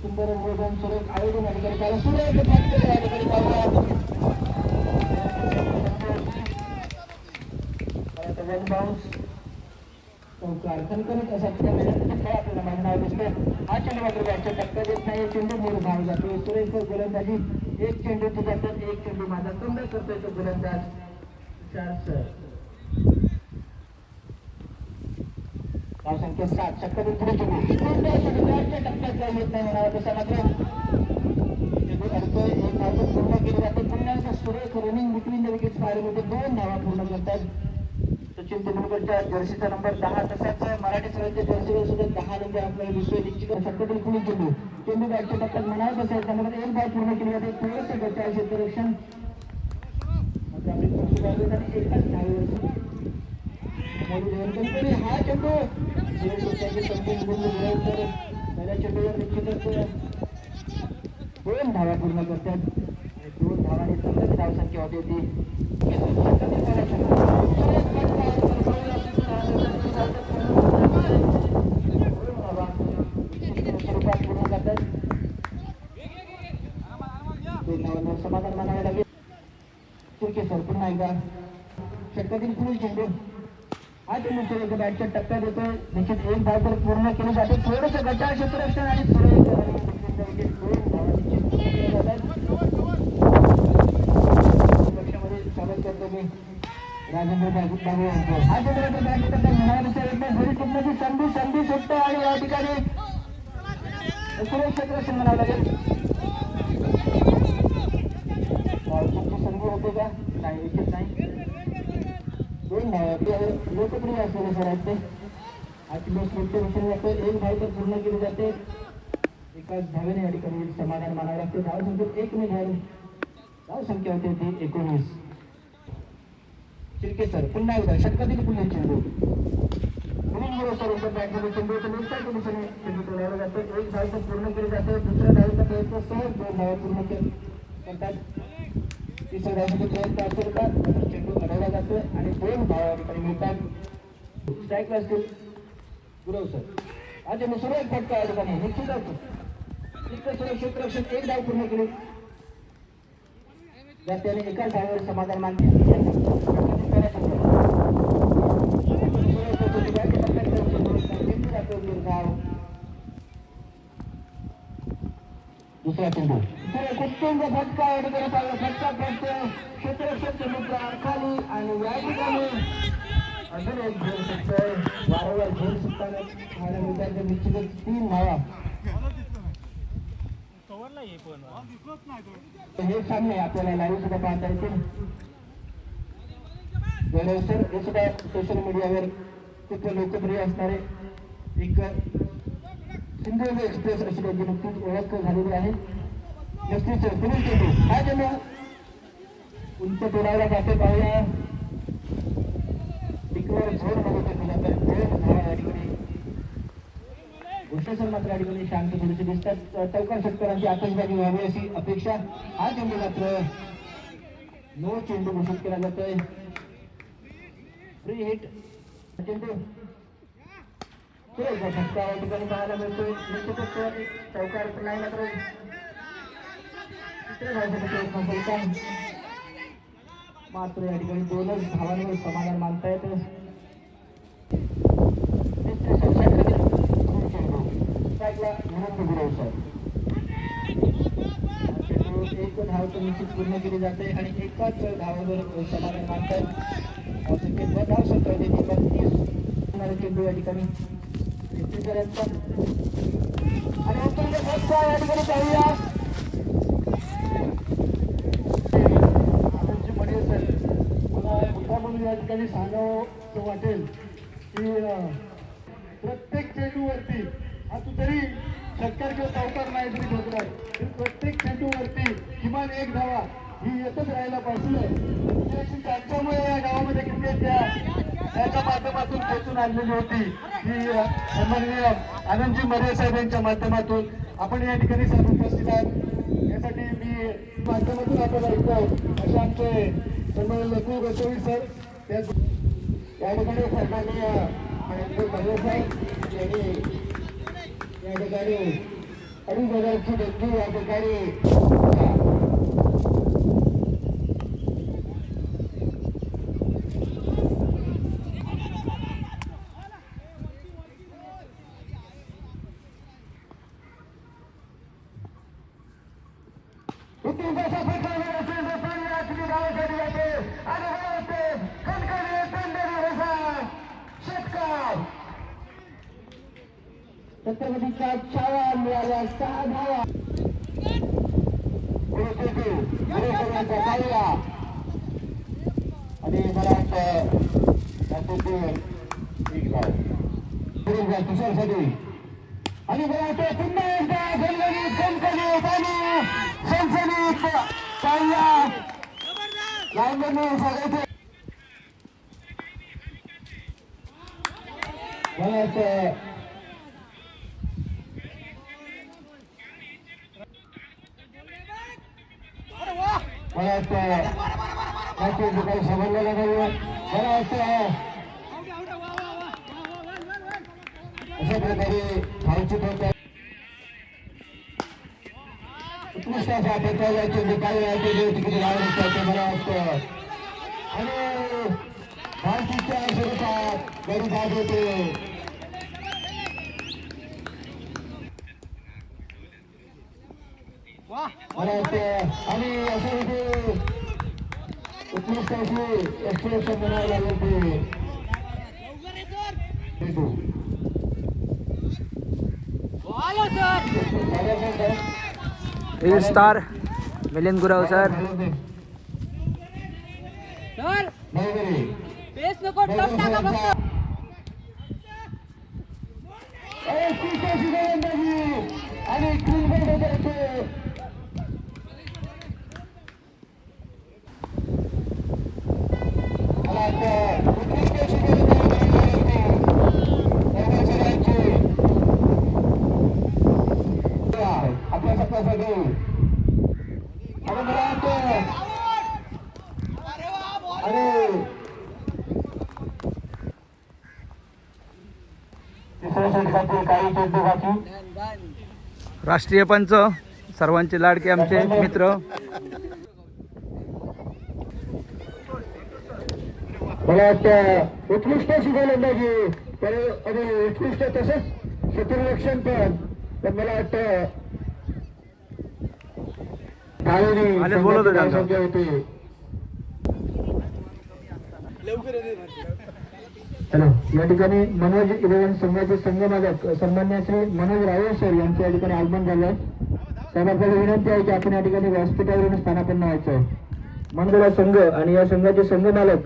सुंदर नियोजन सुरेख आयोजन अधिकारी पाहिलं सुरेख अधिकारी पाहूया वन बाउन्स चौकार खणखणीत असा मेहनतीचा खेळ आपल्याला मागणार दिसतोय. हा चेंडू मात्र बॅटच्या टप्प्यात येत नाही. चेंडू मूळ धाव जातो. सुरेख गोलंदाजी एक चेंडू जातात एक चेंडू माझा बंद करतोय तो गोलंदाज संख्या 7 शक्यतो पुढे चेंडूच्या टप्प्यात जाऊ येत नाही म्हणावा तसा मात्र चेंडू अडतोय. एक धाव पूर्ण केली जाते. पुन्हा सुरेख running between the wickets fire मध्ये 2 धावा पूर्ण करतात. सचिन तेंडुलकरच्या जर्सीचा नंबर 10 तसाच मराठी संघाच्या जर्सीवर सुद्धा 10 नंबर आपल्याला दिसतोय. निश्चित शक्यतो पुढे चेंडू चेंडू बॅटच्या टप्प्यात म्हणावं तसं त्यामध्ये एक धाव पूर्ण केली जाते. थोडंसं गटाळ क्षेत्ररक्षण मात्र आपली पुढची बाजू आणि एकाच धावेवर हा चेंडू पहिल्या चेंडूवर निश्चितच 2 धावा पूर्ण करतात. 2 धावांनी 15 धावसंख्या होती ती स्वरूपात पूर्ण करतात. 2 धावांवर समाधान मानावे लागेल. सर पुन्हा एकदा षटकातील पुढील चेंडू हा चेंडू बॅटच्या टप्प्यात येतोय. निश्चित एक धाव तर पूर्ण केली जाते. थोडंसं गटाळ क्षेत्ररक्षण आणि पक्षामध्ये स्वागत करतो मी राजेंद्र बाबू यांचं. हा चेंडू बॅटच्या टप्प्यात म्हणायला संधी सुटतो आणि या ठिकाणी सुरेख क्षेत्ररक्षण म्हणावं लागेल. संधी होते का नाही विकेट नाही. 2 धावा लोकप्रिय असलेले सर आहेत ते जातो. एक धाव तर पूर्ण केली जाते. एकाच धावेने या ठिकाणी समाधान मानावं लागते. धाव संख्या 1 ने धाव संख्या होती ती 19. शिर्के सर पुन्हा एकदा षटकातील पुढील चेंडू सर बॅटमध्ये चेंडू लेफ्ट दिशेने चेंडू तोडायला जातो. एक धाव तर पूर्ण केली जाते. दुसऱ्या धावेचा प्रयत्न सहज 2 धावा पूर्ण करतात. तिसऱ्या धावेसाठी प्रयत्न असेल का चेंडू अडवला जातोय आणि 2 धावा ठिकाणी मिळतात. स्ट्राईकला असतील गुरव सर हा चेंडू सुरेख फटका या ठिकाणी निश्चितच सुरेख क्षेत्ररक्षण 1 धाव पूर्ण केली जाते आणि एकाच धावावर समाधान मानते. दुसरा चेंडू उत्तुंग फटका या ठिकाणी पाहिला. फटका पडतोय क्षेत्ररक्षण चेंडूच्या खाली आणि या ठिकाणी अजून एक झेल सुटतोय. वारंवार झेल सुटताना पाहायला मिळतात. निश्चितच 3 धावा हे सामने आपल्याला लाईव्ह सुद्धा पाहता येतील. सर हे सुद्धा सोशल मीडियावर खूप लोकप्रिय असणारे एक सिंधुदुर्ग एक्सप्रेस अशी त्यांची नुकतीच ओळख झालेली आहे. नक्कीच पुढील चेंडू हा चेंडू उंच तोडायला जाते. पाहूया टिकवर झोड मध्ये केला तर 2 धावा या ठिकाणी घोषेसर मात्र या ठिकाणी शांत थोडीशी दिसतात. चौकार षटकारांची आतषबाजी व्हावी अशी अपेक्षा. हा चेंडू मात्र नो चेंडू घोषित केला जातोय. फ्री हिट चेंडू फटका या ठिकाणी पाहायला मिळतोय. निश्चितच चौकार नाही मात्र मात्र या ठिकाणी 2च धावांवर समाधान मानता येत. एक धाव तर निश्चित पूर्ण केली जाते आणि एकाच धावावर समाधान मानतात. धाव संख्या होती 32 चेंडू या ठिकाणी आणि या ठिकाणी पाहूया या ठिकाणी सांगावं वाटेल की प्रत्येक चेंडूवरती आता जरी षटकार किंवा चौकार नाही जरी ठोकलाय तरी प्रत्येक चेंडूवरती किमान 1 धावा ही येतच राहायला पाहिजे. त्यांच्यामुळे या गावामध्ये क्रिकेट त्याच्या माध्यमातून खेचून आणलेली होती ही सन्माननीय आनंदजी मरे साहेब यांच्या माध्यमातून. आपण या ठिकाणी सर्व उपस्थित आहात यासाठी मी माध्यमातून आपल्याला ऐकतो असे आमचे सन्माननीय लखू गोसावी सर या ठिकाणी सन्माननीय मरे साहेब यांनी या ठिकाणी 2,000ची देणगी या ठिकाणी छत्रपतीच्या छावा मिळाल्या 6 धावा आणि मला वाटतं एक धाव तुषारसाठी आणि मला वाटतं पुन्हा एकदा गणगणित खणखणीत आणि सणसणीत पहिल्या लाईनमधून सांगायचं मला वाटतं मला वाटतं काही समजलेलं नाही मला वाटतं अशा प्रकारे खायची पण उत्कृष्ट अशा प्रकारचे जे काही आहे ते तिकडे लावून असतात मला वाटतं आणि भारतीच्या स्वरूपात गरी जात होते मला वाटतं आणि असं होते उत्कृष्ट अशी एक्सप्रेशन बनावं लागेल ते स्टार मिलिंद गुराव सर आणि आपल्या सत्तासाठी आणि मला वाटतं आणि तिसऱ्या षटकातील काही चेंडू बाकी राष्ट्रीय पंच सर्वांचे लाडके आमचे मित्र मला वाटतं उत्कृष्ट अशी गोलंदाजी आणि उत्कृष्ट तसंच क्षेत्ररक्षण पण मला वाटतं संख्या होती हॅलो या ठिकाणी मनोज 11 संघाचे संघमालक सन्मान्य श्री मनोज रावळ सर यांचे या ठिकाणी आगमन झालं साहेब आपल्याला विनंती आहे की आपण या ठिकाणी व्यासपीठावरून स्थानापन्न व्हायचं मंगला संघ आणि या संघाचे संघमालक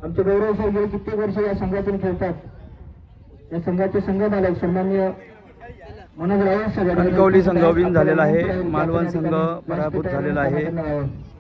आमचे गौरव सर गेले कित्येक वर्ष या संघातून खेळतात या संघाचे संघमालक सन्मान्य मनोज रावळ सर कणकवली संघ विन झालेला आहे मालवण संघ पराभूत झालेला आहे